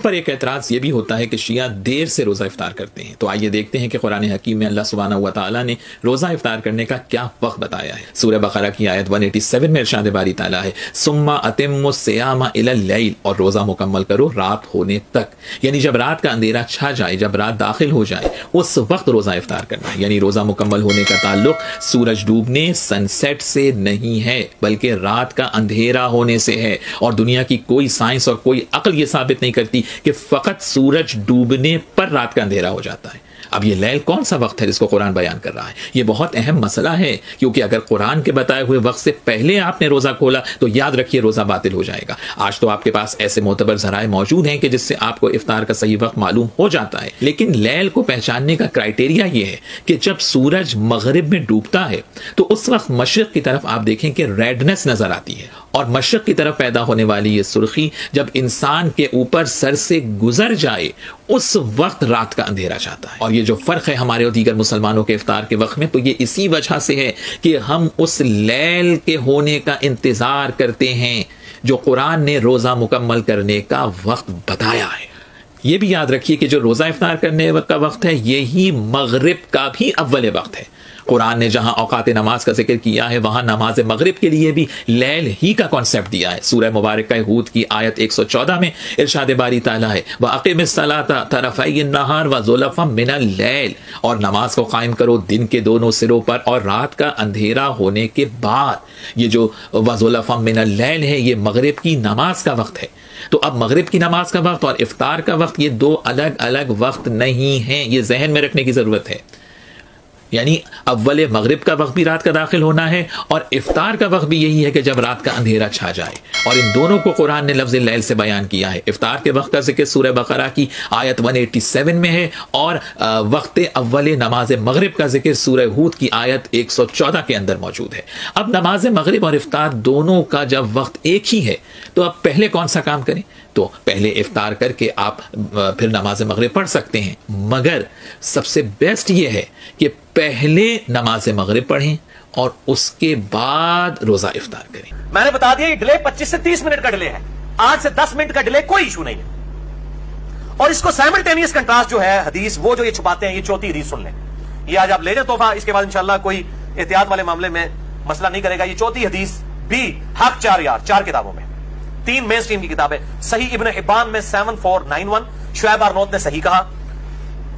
پر ایک اعتراض یہ بھی ہوتا ہے کہ شیعہ دیر سے روزہ افطار کرتے ہیں، تو آئیے دیکھتے ہیں کہ قرآن حکیم میں اللہ سبحانہ و تعالیٰ نے روزہ افطار کرنے کا کیا وقت بتایا ہے۔ سورہ بقرہ کی آیت 187 میں ارشاد باری تعالیٰ ہے ثم اتموا الصیام الی اللیل، اور روزہ مکمل کرو رات ہونے تک، یعنی جب رات کا اندھیرا چھا جائے، جب رات داخل ہو جائے اس وقت روزہ افطار کرنا ہے۔ یعنی روزہ مکمل ہونے کا تعلق سورج ڈوبنے سن سیٹ سے نہیں ہے بلکہ رات کا اندھیرا ہونے سے ہے، اور دنیا کی کوئی سائنس اور کوئی عقل یہ ثابت نہیں کرتی کہ فقط سورج ڈوبنے پر رات کا اندھیرا ہو جاتا ہے۔ اب یہ لیل کون سا وقت ہے جس کو قرآن بیان کر رہا ہے؟ یہ بہت اہم مسئلہ ہے، کیونکہ اگر قرآن کے بتائے ہوئے وقت سے پہلے آپ نے روزہ کھولا تو یاد رکھیے روزہ باطل ہو جائے گا۔ آج تو آپ کے پاس ایسے معتبر ذرائع موجود ہیں کہ جس سے آپ کو افطار کا صحیح وقت معلوم ہو جاتا ہے، لیکن لیل کو پہچاننے کا کرائٹیریا یہ ہے کہ جب سورج مغرب میں ڈوبتا ہے تو اس وقت مشرق کی طرف آپ دیکھیں کہ ریڈنس نظر آتی ہے، اور مشرق کی طرف پیدا ہونے والی یہ سرخی جب انسان کے اوپر سر سے گزر جائے اس وقت رات کا اندھیرا چاہتا ہے۔ اور یہ جو فرق ہے ہمارے اور دیگر مسلمانوں کے افطار کے وقت میں، تو یہ اسی وجہ سے ہے کہ ہم اس لیل کے ہونے کا انتظار کرتے ہیں جو قرآن نے روزہ مکمل کرنے کا وقت بتایا ہے۔ یہ بھی یاد رکھیے کہ جو روزہ افطار کرنے کا وقت ہے یہی مغرب کا بھی اول وقت ہے۔ قرآن نے جہاں اوقات نماز کا ذکر کیا ہے وہاں نماز مغرب کے لیے بھی لیل ہی کا کانسیپٹ دیا ہے۔ سورہ مبارکہ ہود کی آیت 114 میں ارشاد باری تعالیٰ ہے وَأَقِمِ الصَّلَاةَ طَرَفَيِ النَّهَارِ وَزُلَفًا مِنَ اللَّيْلِ، اور نماز کو قائم کرو دن کے دونوں سروں پر اور رات کا اندھیرا ہونے کے بعد۔ یہ جو وَزُلَفًا مِنَ اللَّيْلِ ہے یہ مغرب کی نماز کا وقت ہے۔ تو اب مغرب کی نماز کا وقت اور افطار کا وقت یہ دو الگ الگ وقت نہیں ہیں، یہ ذہن میں رکھنے کی ضرورت ہے۔ یعنی اول مغرب کا وقت بھی رات کا داخل ہونا ہے اور افطار کا وقت بھی یہی ہے کہ جب رات کا اندھیرا چھا جائے، اور ان دونوں کو قرآن نے لفظ لیل سے بیان کیا ہے۔ افطار کے وقت کا ذکر سورہ بقرہ کی آیت 187 میں ہے، اور وقت اول نماز مغرب کا ذکر سورہ ہود کی آیت 114 کے اندر موجود ہے۔ اب نماز مغرب اور افطار دونوں کا جب وقت ایک ہی ہے تو اب پہلے کون سا کام کریں؟ تو پہلے افطار کر کے آپ پھر نماز مغرب پڑھ سکتے ہیں، مگر سب سے بیسٹ یہ ہے کہ پہلے نماز مغرب پڑھیں اور اس کے بعد روزہ افطار کریں۔ میں نے بتا دیا یہ ڈیلے 25 سے 30 منٹ کا ڈیلے ہے، 8 سے 10 منٹ کا ڈیلے کوئی ایشو نہیں ہے۔ اور اس کو سائملٹینیس کنٹراسٹ جو ہے حدیث وہ جو یہ چھپاتے ہیں، یہ چوتھی حدیث سن لیں، یہ آج آپ لے جائیں تحفہ، اس کے بعد انشاءاللہ کوئی احتیاط والے معاملے میں مسئلہ نہیں کرے گا۔ یہ چوتھی حدیث بھی حق 4 کتابوں میں، 3 مین سٹریم کی کتابیں، صحیح ابن حبان میں 7491، شعیب ارنوت نے صحیح کہا،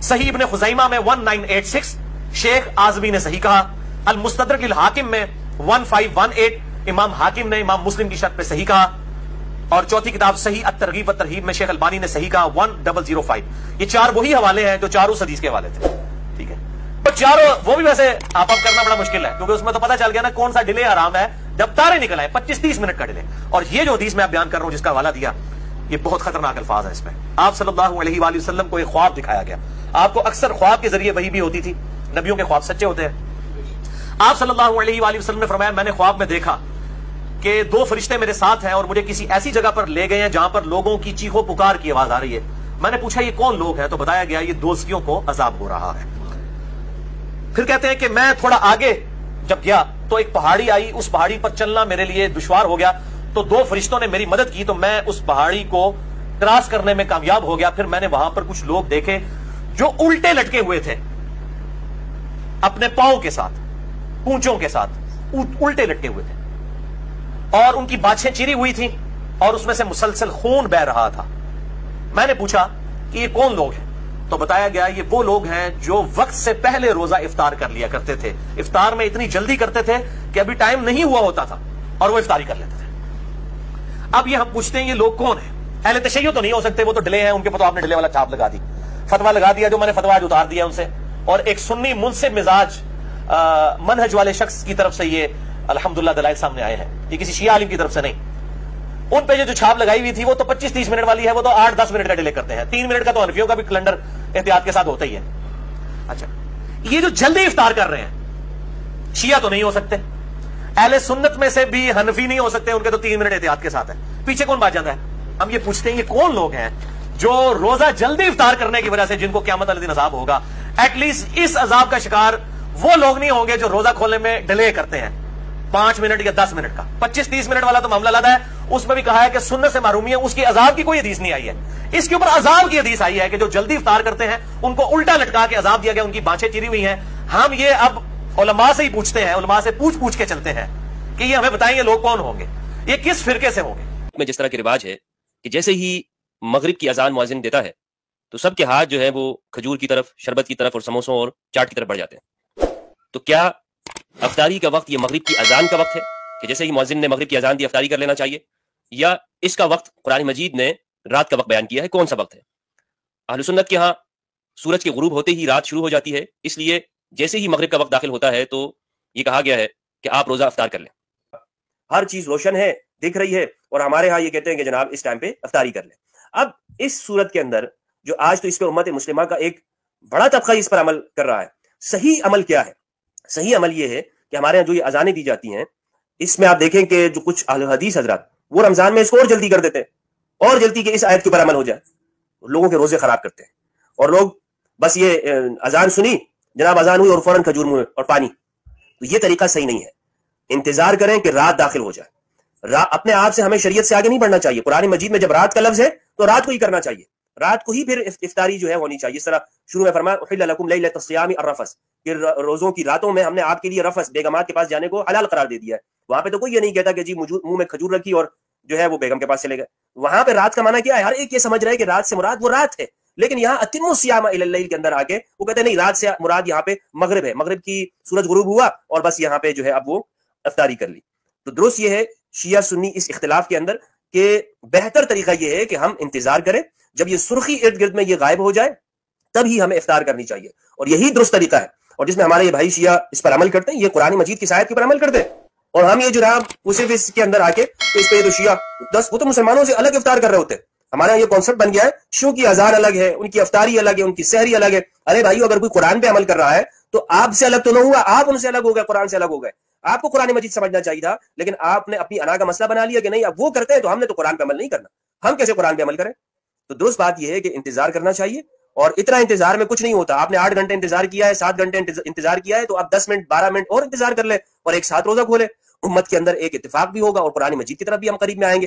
صحیح ابن خزیمہ میں 1986، شیخ آزمی نے صحیح کہا، المستدرک للحاکم میں 1518، امام حاکم نے امام مسلم کی شرط پہ صحیح کہا، اور چوتھی کتاب صحیح الترغیب والترہیب میں شیخ البانی نے صحیح کہا 1005۔ یہ 4 وہی حوالے ہیں جو چاروں حدیث کے حوالے تھے، ٹھیک ہے۔ اور چاروں وہ بھی ویسے آپ کرنا بڑا مشکل ہے کیونکہ اس میں تو پتہ چل گیا نا کون سا ڈیلے حرام ہے جب تارے نکل آئے، 25-30 منٹ کا ڈیلے۔ اور یہ جو حدیث میں بیان کر رہا ہوں جس کا حوالہ دیا، یہ بہت خطرناک الفاظ ہیں اس میں۔ آپ صلی اللہ علیہ وآلہ وسلم کو ایک خواب دکھایا گیا، آپ کو اکثر خواب کے ذریعے وحی بھی ہوتی تھی، نبیوں کے خواب سچے ہوتے ہیں۔ آپ صلی اللہ علیہ وآلہ وسلم نے فرمایا میں نے خواب میں دیکھا کہ 2 فرشتے میرے ساتھ ہیں اور مجھے کسی ایسی جگہ پر لے گئے ہیں جہاں پر لوگوں کی چیخو پکار کی آواز آ رہی ہے۔ میں نے پوچھا یہ کون لوگ ہیں؟ تو بتایا گیا یہ دوزخیوں کو عذاب ہو رہا ہے۔ پھر کہتے ہیں کہ میں تھوڑا آگے جب گیا تو ایک پہاڑی آئی، اس پہاڑی پر چلنا میرے لیے دشوار ہو گیا، تو 2 فرشتوں نے میری مدد کی تو میں اس پہاڑی کو کراس کرنے میں کامیاب ہو گیا۔ پھر میں نے وہاں پر کچھ لوگ دیکھے جو الٹے لٹکے ہوئے تھے، اپنے پاؤں کے ساتھ، پونچوں کے ساتھ الٹے لٹکے ہوئے تھے، اور ان کی باچھیں چری ہوئی تھیں اور اس میں سے مسلسل خون بہ رہا تھا۔ میں نے پوچھا کہ یہ کون لوگ ہیں؟ تو بتایا گیا یہ وہ لوگ ہیں جو وقت سے پہلے روزہ افطار کر لیا کرتے تھے، افطار میں اتنی جلدی کرتے تھے کہ ابھی ٹائم نہیں ہوا ہوتا تھا اور وہ افطاری کر لیتے تھے۔ اب یہ ہم پوچھتے ہیں یہ لوگ کون ہیں؟ اہل تشیع تو نہیں ہو سکتے، وہ تو ڈیلے ہیں، ان کے پاس آپ نے ڈیلے والا چھاپ لگا دی، فتوا لگا دیا، جو میں نے فتوا آج اتار دیا ان سے، اور ایک سنی منصف مزاج منہج والے شخص کی طرف سے یہ الحمدللہ دلائل سامنے آئے ہیں، یہ کسی شیعہ عالم کی طرف سے نہیں۔ ان پہ جو چھاپ لگائی ہوئی تھی وہ تو 25-30 منٹ والی ہے، وہ تو 8-10 منٹ کا ڈیلے کرتے ہیں، 3 منٹ کا تو حنفیوں کا بھی کیلنڈر احتیاط کے ساتھ ہوتا ہی ہے۔ اچھا یہ جو جلدی افطار کر رہے ہیں شیعہ تو نہیں ہو سکتے، اہل سنت میں سے بھی حنفی نہیں ہو سکتے، ان کے تو 3 منٹ احتیاط کے ساتھ ہے، پیچھے کون بات جاتا ہے؟ ہم یہ پوچھتے ہیں یہ کون لوگ ہیں جو روزہ جلدی افطار کرنے کی وجہ سے جن کو قیامت والے دن عذاب ہوگا؟ ایٹ لیسٹ اس عذاب کا شکار وہ لوگ نہیں ہوں گے جو روزہ کھولنے میں ڈیلے کرتے ہیں 5 منٹ یا 10 منٹ کا۔ 25-30 منٹ والا تو معاملہ لگا ہے، اس میں بھی کہا ہے کہ سنت سے محرومی ہے، اس کی عذاب کی کوئی حدیث نہیں آئی ہے. اس کے اوپر عذاب کی حدیث آئی ہے کہ جو جلدی افطار کرتے ہیں ان کو الٹا لٹکا کے عذاب دیا گیا، ان کی بانچیں چری ہوئی ہیں. ہم یہ اب علماء سے ہی پوچھتے ہیں، علماء سے پوچھ کے چلتے ہیں کہ یہ ہمیں بتائیں یہ لوگ کون ہوں گے، یہ کس فرقے سے ہوں گے. میں جس طرح کے رواج ہے کہ جیسے ہی مغرب کی اذان مؤذن دیتا ہے تو سب کے ہاتھ جو ہے وہ کھجور کی طرف، شربت کی طرف اور سموسوں اور چاٹ کی طرف بڑھ جاتے ہیں. تو کیا افطاری کا وقت یہ مغرب کی اذان کا وقت ہے کہ جیسے ہی مؤذن نے مغرب کی اذان دی افطاری کر لینا چاہیے، یا اس کا وقت قرآن مجید نے رات کا وقت بیان کیا ہے؟ کون سا وقت ہے؟ اہل سنت کے ہاں سورج کے غروب ہوتے ہی رات شروع ہو جاتی ہے، اس لیے جیسے ہی مغرب کا وقت داخل ہوتا ہے تو یہ کہا گیا ہے کہ آپ روزہ افطار کر لیں. ہر چیز روشن ہے، دکھ رہی ہے، اور ہمارے ہاں یہ کہتے ہیں کہ جناب اس ٹائم پہ افطاری کر لیں. اب اس صورت کے اندر جو آج تو اس پہ امت مسلمہ کا ایک بڑا طبقہ اس پر عمل کر رہا ہے. صحیح عمل کیا ہے؟ صحیح عمل یہ ہے کہ ہمارے یہاں جو یہ اذانیں دی جاتی ہیں اس میں آپ دیکھیں کہ جو کچھ اہل حدیث حضرات وہ رمضان میں اس کو اور جلدی کر دیتے ہیں، اور جلدی کہ اس آیت کے اوپر عمل ہو جائے، لوگوں کے روزے خراب کرتے ہیں. اور لوگ بس یہ اذان سنی، جناب اذان ہوئی اور فوراً کھجور منہ اور پانی. تو یہ طریقہ صحیح نہیں ہے. انتظار کریں کہ رات داخل ہو جائے. اپنے آپ سے ہمیں شریعت سے آگے نہیں بڑھنا چاہیے. قرآن مجید میں جب رات کا لفظ ہے تو رات کو ہی کرنا چاہیے، رات کو ہی پھر افطاری جو ہے ہونی چاہیے. اس طرح شروع میں فرمایا احل لکم لیلۃ الصیام الرفث، کہ روزوں کی راتوں میں ہم نے آپ کے لیے رفث، بیگمات کے پاس جانے کو حلال قرار دے دیا ہے. وہاں پہ تو کوئی یہ نہیں کہتا کہ جی منہ میں کھجور رکھی اور جو ہے وہ بیگم کے پاس چلے گئے. وہاں پہ رات کا معنی کیا ہے؟ ہر ایک یہ سمجھ رہا ہے کہ رات سے مراد وہ رات ہے، لیکن یہاں اتموا الصیام الی اللیل کے اندر آ کے وہ کہتے ہیں نہیں، رات سے مراد یہاں پہ مغرب ہے، مغرب کی سورج غروب ہوا اور بس یہاں پہ جو ہے اب وہ افطاری کر لی. تو درست یہ ہے شیعہ سنی اس اختلاف کے اندر کہ بہتر طریقہ یہ ہے کہ ہم انتظار کریں، جب یہ سرخی ارد گرد میں یہ غائب ہو جائے تب ہی ہمیں افطار کرنی چاہیے. اور یہی درست طریقہ ہے، اور جس میں ہمارے یہ بھائی شیعہ اس پر عمل کرتے ہیں، یہ قرآن مجید کی آیت کے پر عمل کرتے ہیں. اور ہم یہ جو وہ صرف اس کے اندر آ کے تو اس پہ تو شیعہ 10 وہ تو مسلمانوں سے الگ افطار کر رہے ہوتے ہیں. ہمارا یہ کانسیپٹ بن گیا ہے شیعوں کی اذان الگ ہے، ان کی افطاری الگ ہے، ان کی سحری الگ ہے. ارے بھائیو، اگر کوئی قرآن پہ عمل کر رہا ہے تو آپ سے الگ تو نہ ہوا، آپ ان سے الگ ہو گئے، قرآن سے الگ ہو گئے. آپ کو قرآن مجید سمجھنا چاہیے تھا، لیکن آپ نے اپنی انا کا مسئلہ بنا لیا کہ نہیں اب وہ کرتے ہیں تو ہم نے تو قرآن پہ عمل نہیں کرنا، ہم کیسے قرآن پہ عمل کریں. تو درست بات یہ ہے کہ انتظار کرنا چاہیے، اور اتنا انتظار میں کچھ نہیں ہوتا. آپ نے 8 گھنٹے انتظار کیا ہے، 7 گھنٹے انتظار کیا ہے، تو آپ 10 منٹ 12 منٹ اور انتظار کر لیں اور ایک ساتھ روزہ کھولے. امت کے اندر ایک اتفاق بھی ہوگا اور قرآن مجید کی طرف بھی ہم قریب میں آئیں گے.